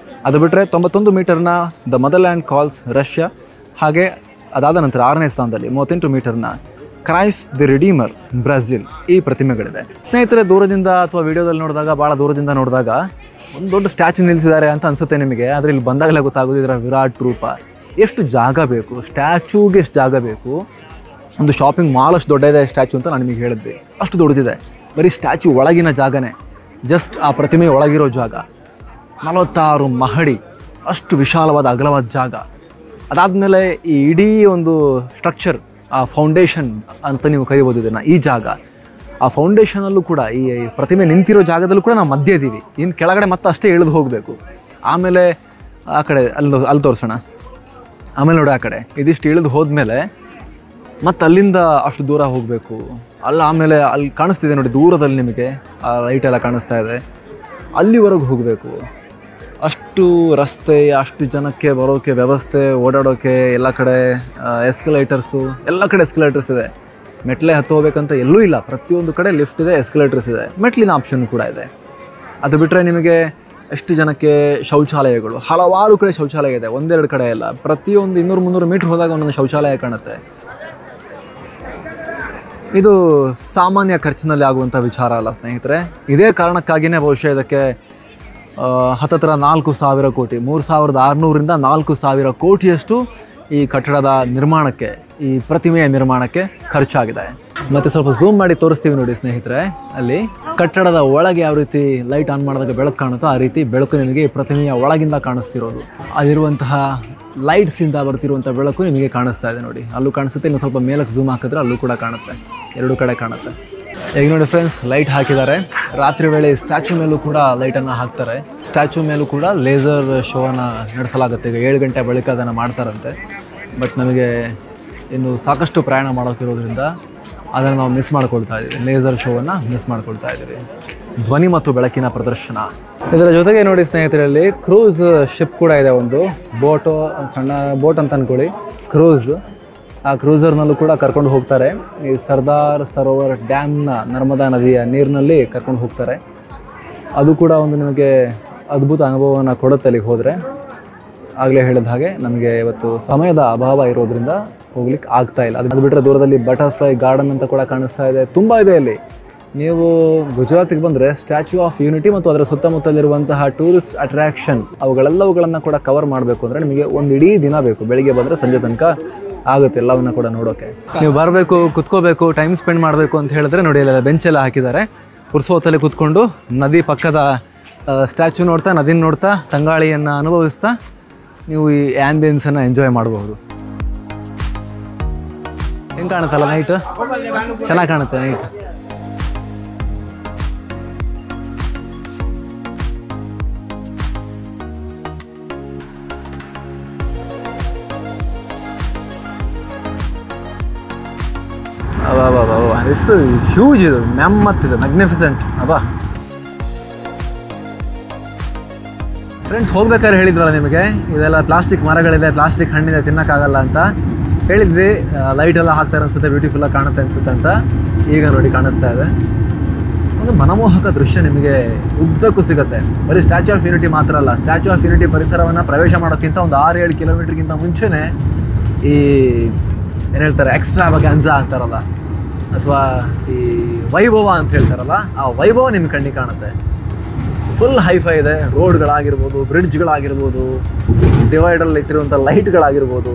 ಅದು ಬಿಟ್ಟರೆ 91 ಮೀಟರ್ನ ದ ಮದರ್ಲ್ಯಾಂಡ್ ಕಾಲ್ಸ್, ರಷ್ಯಾ. ಹಾಗೆ ಅದಾದ ನಂತರ 6ನೇ ಸ್ಥಾನದಲ್ಲಿ 38 ಮೀಟರ್ನ ಕ್ರೈಸ್ಟ್ ದಿ ರಿಡೀಮರ್, ಬ್ರೆಜಿಲ್. ಈ ಪ್ರತಿಮೆಗಳಿವೆ ಸ್ನೇಹಿತರೆ. ದೂರದಿಂದ ಅಥವಾ ವಿಡಿಯೋದಲ್ಲಿ ನೋಡಿದಾಗ, ಭಾಳ ದೂರದಿಂದ ನೋಡಿದಾಗ ಒಂದು ದೊಡ್ಡ ಸ್ಟ್ಯಾಚ್ಯೂ ನಿಲ್ಲಿಸಿದ್ದಾರೆ ಅಂತ ಅನಿಸುತ್ತೆ ನಿಮಗೆ. ಆದರೆ ಇಲ್ಲಿ ಬಂದಾಗಲೇ ಗೊತ್ತಾಗೋದು ಇದರ ವಿರಾಟ್ ರೂಪ. ಎಷ್ಟು ಜಾಗ ಬೇಕು ಸ್ಟ್ಯಾಚ್ಯೂಗೆ, ಎಷ್ಟು ಜಾಗ ಬೇಕು. ಒಂದು ಶಾಪಿಂಗ್ ಮಾಲ್ ಅಷ್ಟು ದೊಡ್ಡ ಇದೆ ಸ್ಟ್ಯಾಚ್ಯೂ ಅಂತ ನಾನು ನಿಮಗೆ ಹೇಳಿದ್ವಿ, ಅಷ್ಟು ದೊಡ್ಡದಿದೆ. ಬರೀ ಸ್ಟ್ಯಾಚ್ಯೂ ಒಳಗಿನ ಜಾಗನೇ, ಜಸ್ಟ್ ಆ ಪ್ರತಿಮೆ ಒಳಗಿರೋ ಜಾಗ 46 ಮಹಡಿ, ಅಷ್ಟು ವಿಶಾಲವಾದ ಅಗಲವಾದ ಜಾಗ. ಅದಾದಮೇಲೆ ಈ ಇಡೀ ಒಂದು ಸ್ಟ್ರಕ್ಚರ್, ಆ ಫೌಂಡೇಶನ್ ಅಂತ ನೀವು ಕರಿಬೋದು ಇದನ್ನು, ಈ ಜಾಗ. ಆ ಫೌಂಡೇಶನಲ್ಲೂ ಕೂಡ ಈ ಪ್ರತಿಮೆ ನಿಂತಿರೋ ಜಾಗದಲ್ಲೂ ಕೂಡ ನಾವು ಮಧ್ಯೆ ಇದ್ದೀವಿ. ಇನ್ನು ಕೆಳಗಡೆ ಮತ್ತೆ ಅಷ್ಟೇ ಇಳಿದು ಹೋಗಬೇಕು. ಆಮೇಲೆ ಆ ಕಡೆ ಅಲ್ಲಿ ತೋರಿಸೋಣ. ಆಮೇಲೆ ನೋಡಿ ಆ ಕಡೆ ಇದಿಷ್ಟು ಇಳಿದು ಹೋದ್ಮೇಲೆ ಮತ್ತು ಅಲ್ಲಿಂದ ಅಷ್ಟು ದೂರ ಹೋಗಬೇಕು. ಆಮೇಲೆ ಅಲ್ಲಿ ಕಾಣಿಸ್ತಿದೆ ನೋಡಿ ದೂರದಲ್ಲಿ ನಿಮಗೆ ಆ ಲೈಟೆಲ್ಲ ಕಾಣಿಸ್ತಾ ಇದೆ, ಅಲ್ಲಿವರೆಗೂ ಹೋಗಬೇಕು. ಅಷ್ಟು ರಸ್ತೆ, ಅಷ್ಟು ಜನಕ್ಕೆ ಬರೋಕ್ಕೆ ವ್ಯವಸ್ಥೆ, ಓಡಾಡೋಕ್ಕೆ ಎಲ್ಲ ಕಡೆ ಎಸ್ಕಲೇಟರ್ಸು, ಎಲ್ಲ ಕಡೆ ಎಸ್ಕಲೇಟರ್ಸ್ ಇದೆ. ಮೆಟ್ಲೆ ಹತ್ತು ಹೋಗ್ಬೇಕಂತ ಎಲ್ಲೂ ಇಲ್ಲ, ಪ್ರತಿಯೊಂದು ಕಡೆ ಲಿಫ್ಟ್ ಇದೆ, ಎಸ್ಕಲೇಟರ್ಸ್ ಇದೆ, ಮೆಟ್ಲಿನ ಆಪ್ಷನ್ ಕೂಡ ಇದೆ. ಅದು ಬಿಟ್ಟರೆ ನಿಮಗೆ ಎಷ್ಟು ಜನಕ್ಕೆ ಶೌಚಾಲಯಗಳು, ಹಲವಾರು ಕಡೆ ಶೌಚಾಲಯ ಇದೆ, 1-2 ಕಡೆ ಇಲ್ಲ. ಪ್ರತಿಯೊಂದು 200-300 ಮೀಟ್ರ್ ಹೋದಾಗ ಒಂದೊಂದು ಶೌಚಾಲಯ ಕಾಣುತ್ತೆ. ಇದು ಸಾಮಾನ್ಯ ಖರ್ಚಿನಲ್ಲಿ ಆಗುವಂಥ ವಿಚಾರ ಅಲ್ಲ ಸ್ನೇಹಿತರೆ. ಇದೇ ಕಾರಣಕ್ಕಾಗಿಯೇ ಬಹುಶಃ ಇದಕ್ಕೆ ಹತ್ತತ್ರ 4,000 ಕೋಟಿ, 3,600ರಿಂದ 4,000 ಕೋಟಿಯಷ್ಟು ಈ ಕಟ್ಟಡದ ನಿರ್ಮಾಣಕ್ಕೆ, ಈ ಪ್ರತಿಮೆಯ ನಿರ್ಮಾಣಕ್ಕೆ ಖರ್ಚಾಗಿದೆ. ಮತ್ತು ಸ್ವಲ್ಪ ಝೂಮ್ ಮಾಡಿ ತೋರಿಸ್ತೀವಿ ನೋಡಿ ಸ್ನೇಹಿತರೆ. ಅಲ್ಲಿ ಕಟ್ಟಡದ ಒಳಗೆ ಯಾವ ರೀತಿ ಲೈಟ್ ಆನ್ ಮಾಡಿದಾಗ ಬೆಳಕು ಕಾಣುತ್ತೋ ಆ ರೀತಿ ಬೆಳಕು ನಿಮಗೆ ಈ ಪ್ರತಿಮೆಯ ಒಳಗಿಂದ ಕಾಣಿಸ್ತಿರೋದು. ಅಲ್ಲಿರುವಂತಹ ಲೈಟ್ಸಿಂದ ಬರ್ತಿರುವಂಥ ಬೆಳಕು ನಿಮಗೆ ಕಾಣಿಸ್ತಾ ಇದೆ ನೋಡಿ. ಅಲ್ಲೂ ಕಾಣಿಸುತ್ತೆ, ಇನ್ನು ಸ್ವಲ್ಪ ಮೇಲಕ್ಕೆ ಝೂಮ್ ಹಾಕಿದ್ರೆ ಅಲ್ಲೂ ಕೂಡ ಕಾಣುತ್ತೆ, 2 ಕಡೆ ಕಾಣುತ್ತೆ. ಈಗ ನೋಡಿ ಫ್ರೆಂಡ್ಸ್, ಲೈಟ್ ಹಾಕಿದ್ದಾರೆ. ರಾತ್ರಿ ವೇಳೆ ಸ್ಟ್ಯಾಚ್ಯೂ ಮೇಲೂ ಕೂಡ ಲೈಟನ್ನು ಹಾಕ್ತಾರೆ. ಸ್ಟ್ಯಾಚ್ಯೂ ಮೇಲೂ ಕೂಡ ಲೇಸರ್ ಶೋವನ್ನು ನಡೆಸಲಾಗುತ್ತೆ. ಈಗ 7 ಗಂಟೆ ಬಳಿಕ ಅದನ್ನು ಮಾಡ್ತಾರಂತೆ. ಬಟ್ ನಮಗೆ ಇನ್ನು ಸಾಕಷ್ಟು ಪ್ರಯಾಣ ಮಾಡೋಕ್ಕಿರೋದ್ರಿಂದ ಅದನ್ನು ನಾವು ಮಿಸ್ ಮಾಡ್ಕೊಳ್ತಾ ಇದ್ದೀವಿ, ಲೇಸರ್ ಶೋವನ್ನು ಮಿಸ್ ಮಾಡ್ಕೊಳ್ತಾ ಇದ್ದೀವಿ. ಧ್ವನಿ ಮತ್ತು ಬೆಳಕಿನ ಪ್ರದರ್ಶನ. ಇದರ ಜೊತೆಗೆ ನೋಡಿ ಸ್ನೇಹಿತರಲ್ಲಿ ಕ್ರೂಸ್ ಶಿಪ್ ಕೂಡ ಇದೆ, ಒಂದು ಬೋಟು, ಸಣ್ಣ ಬೋಟ್ ಅಂತ ಅಂದ್ಕೊಳ್ಳಿ, ಕ್ರೂಸ್. ಆ ಕ್ರೂಸರ್ನಲ್ಲೂ ಕೂಡ ಕರ್ಕೊಂಡು ಹೋಗ್ತಾರೆ. ಈ ಸರ್ದಾರ್ ಸರೋವರ್ ಡ್ಯಾಮ್ನ, ನರ್ಮದಾ ನದಿಯ ನೀರಿನಲ್ಲಿ ಕರ್ಕೊಂಡು ಹೋಗ್ತಾರೆ. ಅದು ಕೂಡ ಒಂದು ನಿಮಗೆ ಅದ್ಭುತ ಅನುಭವವನ್ನು ಕೊಡುತ್ತೆ ಅಲ್ಲಿಗೆ ಹೋದರೆ. ಆಗಲೇ ಹೇಳಿದ ಹಾಗೆ ನಮಗೆ ಇವತ್ತು ಸಮಯದ ಅಭಾವ ಇರೋದ್ರಿಂದ ಹೋಗ್ಲಿಕ್ಕೆ ಆಗ್ತಾ ಇಲ್ಲ. ಅದು ಬಿಟ್ಟರೆ ದೂರದಲ್ಲಿ ಬಟರ್ಫ್ಲೈ ಗಾರ್ಡನ್ ಅಂತ ಕೂಡ ಕಾಣಿಸ್ತಾ ಇದೆ, ತುಂಬ ಇದೆ ಅಲ್ಲಿ. ನೀವು ಗುಜರಾತಿಗೆ ಬಂದರೆ ಸ್ಟ್ಯಾಚ್ಯೂ ಆಫ್ ಯೂನಿಟಿ ಮತ್ತು ಅದರ ಸುತ್ತಮುತ್ತಲಿರುವಂತಹ ಟೂರಿಸ್ಟ್ ಅಟ್ರಾಕ್ಷನ್ ಅವುಗಳೆಲ್ಲವುಗಳನ್ನು ಕೂಡ ಕವರ್ ಮಾಡಬೇಕು ಅಂದರೆ ನಿಮಗೆ ಒಂದು ಇಡೀ ದಿನ ಬೇಕು. ಬೆಳಿಗ್ಗೆ ಬಂದರೆ ಸಂಜೆ ತನಕ ಆಗುತ್ತೆ ಎಲ್ಲವನ್ನ ಕೂಡ ನೋಡೋಕ್ಕೆ. ನೀವು ಬರಬೇಕು, ಕುತ್ಕೋಬೇಕು, ಟೈಮ್ ಸ್ಪೆಂಡ್ ಮಾಡಬೇಕು ಅಂತ ಹೇಳಿದ್ರೆ ನೋಡಿ ಅಲ್ಲೆಲ್ಲ ಬೆಂಚೆಲ್ಲ ಹಾಕಿದ್ದಾರೆ. ಪುರ್ಸೋತಲ್ಲಿ ಕುತ್ಕೊಂಡು ನದಿ ಪಕ್ಕದ ಸ್ಟ್ಯಾಚ್ಯೂ ನೋಡ್ತಾ, ನದಿನ ನೋಡ್ತಾ, ತಂಗಾಳಿಯನ್ನು ಅನುಭವಿಸ್ತಾ ನೀವು ಈ ಆ್ಯಂಬಿಯನ್ಸನ್ನು ಎಂಜಾಯ್ ಮಾಡಬಹುದು. ಹೆಂಗೆ ಕಾಣುತ್ತಲ್ಲ ನೈಟ್, ಚೆನ್ನಾಗಿ ಕಾಣುತ್ತೆ ನೈಟ್. ಇಟ್ಸ್ ಹ್ಯೂಜ್, ಇದು ಮ್ಯಾಮ್ಮತ್ತಿದೆ, ಮ್ಯಾಗ್ನಿಫಿಸೆಂಟ್ ಅಬ್ಬಾ. ಫ್ರೆಂಡ್ಸ್, ಹೋಗ್ಬೇಕಾದ್ರೆ ಹೇಳಿದ್ವಲ್ಲ ನಿಮಗೆ, ಇದೆಲ್ಲ ಪ್ಲಾಸ್ಟಿಕ್ ಮರಗಳಿದೆ, ಪ್ಲಾಸ್ಟಿಕ್ ಹಣ್ಣಿದೆ, ತಿನ್ನೋಕ್ಕಾಗಲ್ಲ ಅಂತ ಹೇಳಿದ್ವಿ. ಲೈಟೆಲ್ಲ ಹಾಕ್ತಾರೆ ಅನಿಸುತ್ತೆ, ಬ್ಯೂಟಿಫುಲ್ಲಾಗಿ ಕಾಣುತ್ತೆ ಅನಿಸುತ್ತೆ ಅಂತ. ಈಗ ನೋಡಿ ಕಾಣಿಸ್ತಾ ಇದೆ. ಒಂದು ಮನಮೋಹಕ ದೃಶ್ಯ ನಿಮಗೆ ಉದ್ದಕ್ಕೂ ಸಿಗುತ್ತೆ. ಬರೀ ಸ್ಟ್ಯಾಚ್ಯೂ ಆಫ್ ಯೂನಿಟಿ ಮಾತ್ರ ಅಲ್ಲ, ಸ್ಟ್ಯಾಚ್ಯೂ ಆಫ್ ಯೂನಿಟಿ ಪರಿಸರವನ್ನು ಪ್ರವೇಶ ಮಾಡೋಕ್ಕಿಂತ ಒಂದು 6-7 ಕಿಲೋಮೀಟ್ರ್ಗಿಂತ ಮುಂಚೆನೇ ಈ ಏನು ಹೇಳ್ತಾರೆ, ಎಕ್ಸ್ಟ್ರಾ ವ್ಯಾಗನ್ಸಾ ಅಂತಾರಲ್ಲ, ಅಥವಾ ಈ ವೈಭವ ಅಂತ ಹೇಳ್ತಾರಲ್ಲ, ಆ ವೈಭವ ನಿಮ್ಮ ಕಣ್ಣಿಗೆ ಕಾಣುತ್ತೆ. ಫುಲ್ ಹೈಫೈ ಇದೆ. ರೋಡ್ಗಳಾಗಿರ್ಬೋದು, ಬ್ರಿಡ್ಜ್ಗಳಾಗಿರ್ಬೋದು, ಡಿವೈಡಲ್ಲಿ ಇಟ್ಟಿರುವಂಥ ಲೈಟ್ಗಳಾಗಿರ್ಬೋದು,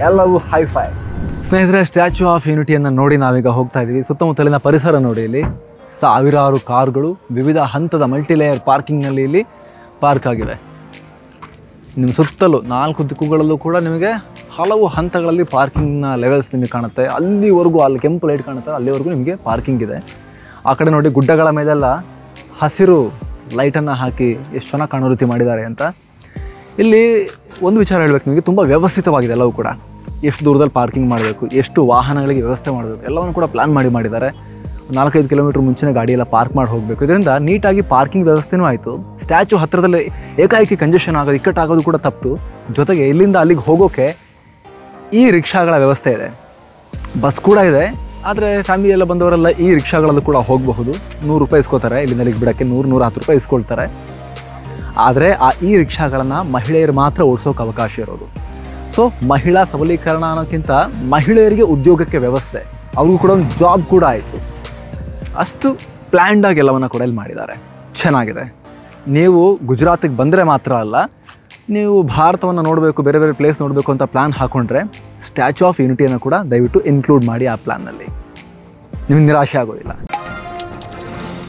ಎಲ್ಲವೂ ಹೈಫೈ. ಸ್ನೇಹಿತರೆ, ಸ್ಟ್ಯಾಚ್ಯೂ ಆಫ್ ಯೂನಿಟಿಯನ್ನು ನೋಡಿ ನಾವೀಗ ಹೋಗ್ತಾ ಇದ್ದೀವಿ. ಸುತ್ತಮುತ್ತಲಿನ ಪರಿಸರ ನೋಡಿ. ಇಲ್ಲಿ ಸಾವಿರಾರು ಕಾರುಗಳು ವಿವಿಧ ಹಂತದ ಮಲ್ಟಿಲೇಯರ್ ಪಾರ್ಕಿಂಗ್ನಲ್ಲಿ ಇಲ್ಲಿ ಪಾರ್ಕ್ ಆಗಿವೆ. ನಿಮ್ಮ ಸುತ್ತಲೂ 4 ದಿಕ್ಕುಗಳಲ್ಲೂ ಕೂಡ ನಿಮಗೆ ಹಲವು ಹಂತಗಳಲ್ಲಿ ಪಾರ್ಕಿಂಗ್ನ ಲೆವೆಲ್ಸ್ ನಿಮಗೆ ಕಾಣುತ್ತೆ. ಅಲ್ಲಿವರೆಗೂ, ಅಲ್ಲಿ ಕೆಂಪು ಲೈಟ್ ಕಾಣುತ್ತೆ, ಅಲ್ಲಿವರೆಗೂ ನಿಮಗೆ ಪಾರ್ಕಿಂಗ್ ಇದೆ. ಆ ಕಡೆ ನೋಡಿ, ಗುಡ್ಡಗಳ ಮೇಲೆಲ್ಲ ಹಸಿರು ಲೈಟನ್ನು ಹಾಕಿ ಎಷ್ಟು ಚೆನ್ನಾಗಿ ಕಾಣೋ ರೀತಿ ಮಾಡಿದ್ದಾರೆ ಅಂತ. ಇಲ್ಲಿ ಒಂದು ವಿಚಾರ ಹೇಳಬೇಕು ನಿಮಗೆ, ತುಂಬ ವ್ಯವಸ್ಥಿತವಾಗಿದೆ ಎಲ್ಲವೂ ಕೂಡ. ಎಷ್ಟು ದೂರದಲ್ಲಿ ಪಾರ್ಕಿಂಗ್ ಮಾಡಬೇಕು, ಎಷ್ಟು ವಾಹನಗಳಿಗೆ ವ್ಯವಸ್ಥೆ ಮಾಡಬೇಕು, ಎಲ್ಲವನ್ನು ಕೂಡ ಪ್ಲ್ಯಾನ್ ಮಾಡಿದ್ದಾರೆ. 4-5 ಕಿಲೋಮೀಟ್ರ್ ಮುಂಚೆನೇ ಗಾಡಿಯೆಲ್ಲ ಪಾರ್ಕ್ ಮಾಡಿ ಹೋಗಬೇಕು. ಇದರಿಂದ ನೀಟಾಗಿ ಪಾರ್ಕಿಂಗ್ ವ್ಯವಸ್ಥೆನೂ ಆಯಿತು. ಸ್ಟ್ಯಾಚ್ಯೂ ಹತ್ತಿರದಲ್ಲಿ ಏಕಾಏಕಿ ಕಂಜೆಷನ್ ಆಗೋದು, ಇಕ್ಕಟ್ಟಾಗೋದು ಕೂಡ ತಪ್ಪಿತು. ಜೊತೆಗೆ ಇಲ್ಲಿಂದ ಅಲ್ಲಿಗೆ ಹೋಗೋಕ್ಕೆ ಈ ರಿಕ್ಷಾಗಳ ವ್ಯವಸ್ಥೆ ಇದೆ, ಬಸ್ ಕೂಡ ಇದೆ. ಆದರೆ ಫ್ಯಾಮಿಲಿ ಎಲ್ಲ ಬಂದವರೆಲ್ಲ ಈ ರಿಕ್ಷಾಗಳಲ್ಲೂ ಕೂಡ ಹೋಗಬಹುದು. 100 ರೂಪಾಯಿ ಇಸ್ಕೋತಾರೆ, ಇಲ್ಲಿಂದ ಅಲ್ಲಿಗೆ ಬಿಡೋಕ್ಕೆ 100-110 ರೂಪಾಯಿ ಇಸ್ಕೊಳ್ತಾರೆ. ಆದರೆ ಈ ರಿಕ್ಷಾಗಳನ್ನು ಮಹಿಳೆಯರು ಮಾತ್ರ ಓಡಿಸೋಕೆ ಅವಕಾಶ ಇರೋದು. ಸೊ ಮಹಿಳಾ ಸಬಲೀಕರಣ ಅನ್ನೋಕ್ಕಿಂತ ಮಹಿಳೆಯರಿಗೆ ಉದ್ಯೋಗಕ್ಕೆ ವ್ಯವಸ್ಥೆ, ಅವ್ರಿಗೂ ಕೂಡ ಒಂದು ಜಾಬ್ ಕೂಡ ಆಯಿತು. ಅಷ್ಟು ಪ್ಲ್ಯಾಂಡಾಗಿ ಎಲ್ಲವನ್ನು ಕೂಡ ಇಲ್ಲಿ ಮಾಡಿದ್ದಾರೆ. ಚೆನ್ನಾಗಿದೆ. ನೀವು ಗುಜರಾತಿಗೆ ಬಂದರೆ ಮಾತ್ರ ಅಲ್ಲ, ನೀವು ಭಾರತವನ್ನು ನೋಡಬೇಕು, ಬೇರೆ ಬೇರೆ ಪ್ಲೇಸ್ ನೋಡಬೇಕು ಅಂತ ಪ್ಲ್ಯಾನ್ ಹಾಕ್ಕೊಂಡ್ರೆ ಸ್ಟ್ಯಾಚ್ಯೂ ಆಫ್ ಯೂನಿಟಿಯನ್ನು ಕೂಡ ದಯವಿಟ್ಟು ಇನ್ಕ್ಲೂಡ್ ಮಾಡಿ ಆ ಪ್ಲ್ಯಾನ್ನಲ್ಲಿ. ನಿಮಗೆ ನಿರಾಶೆ ಆಗೋದಿಲ್ಲ.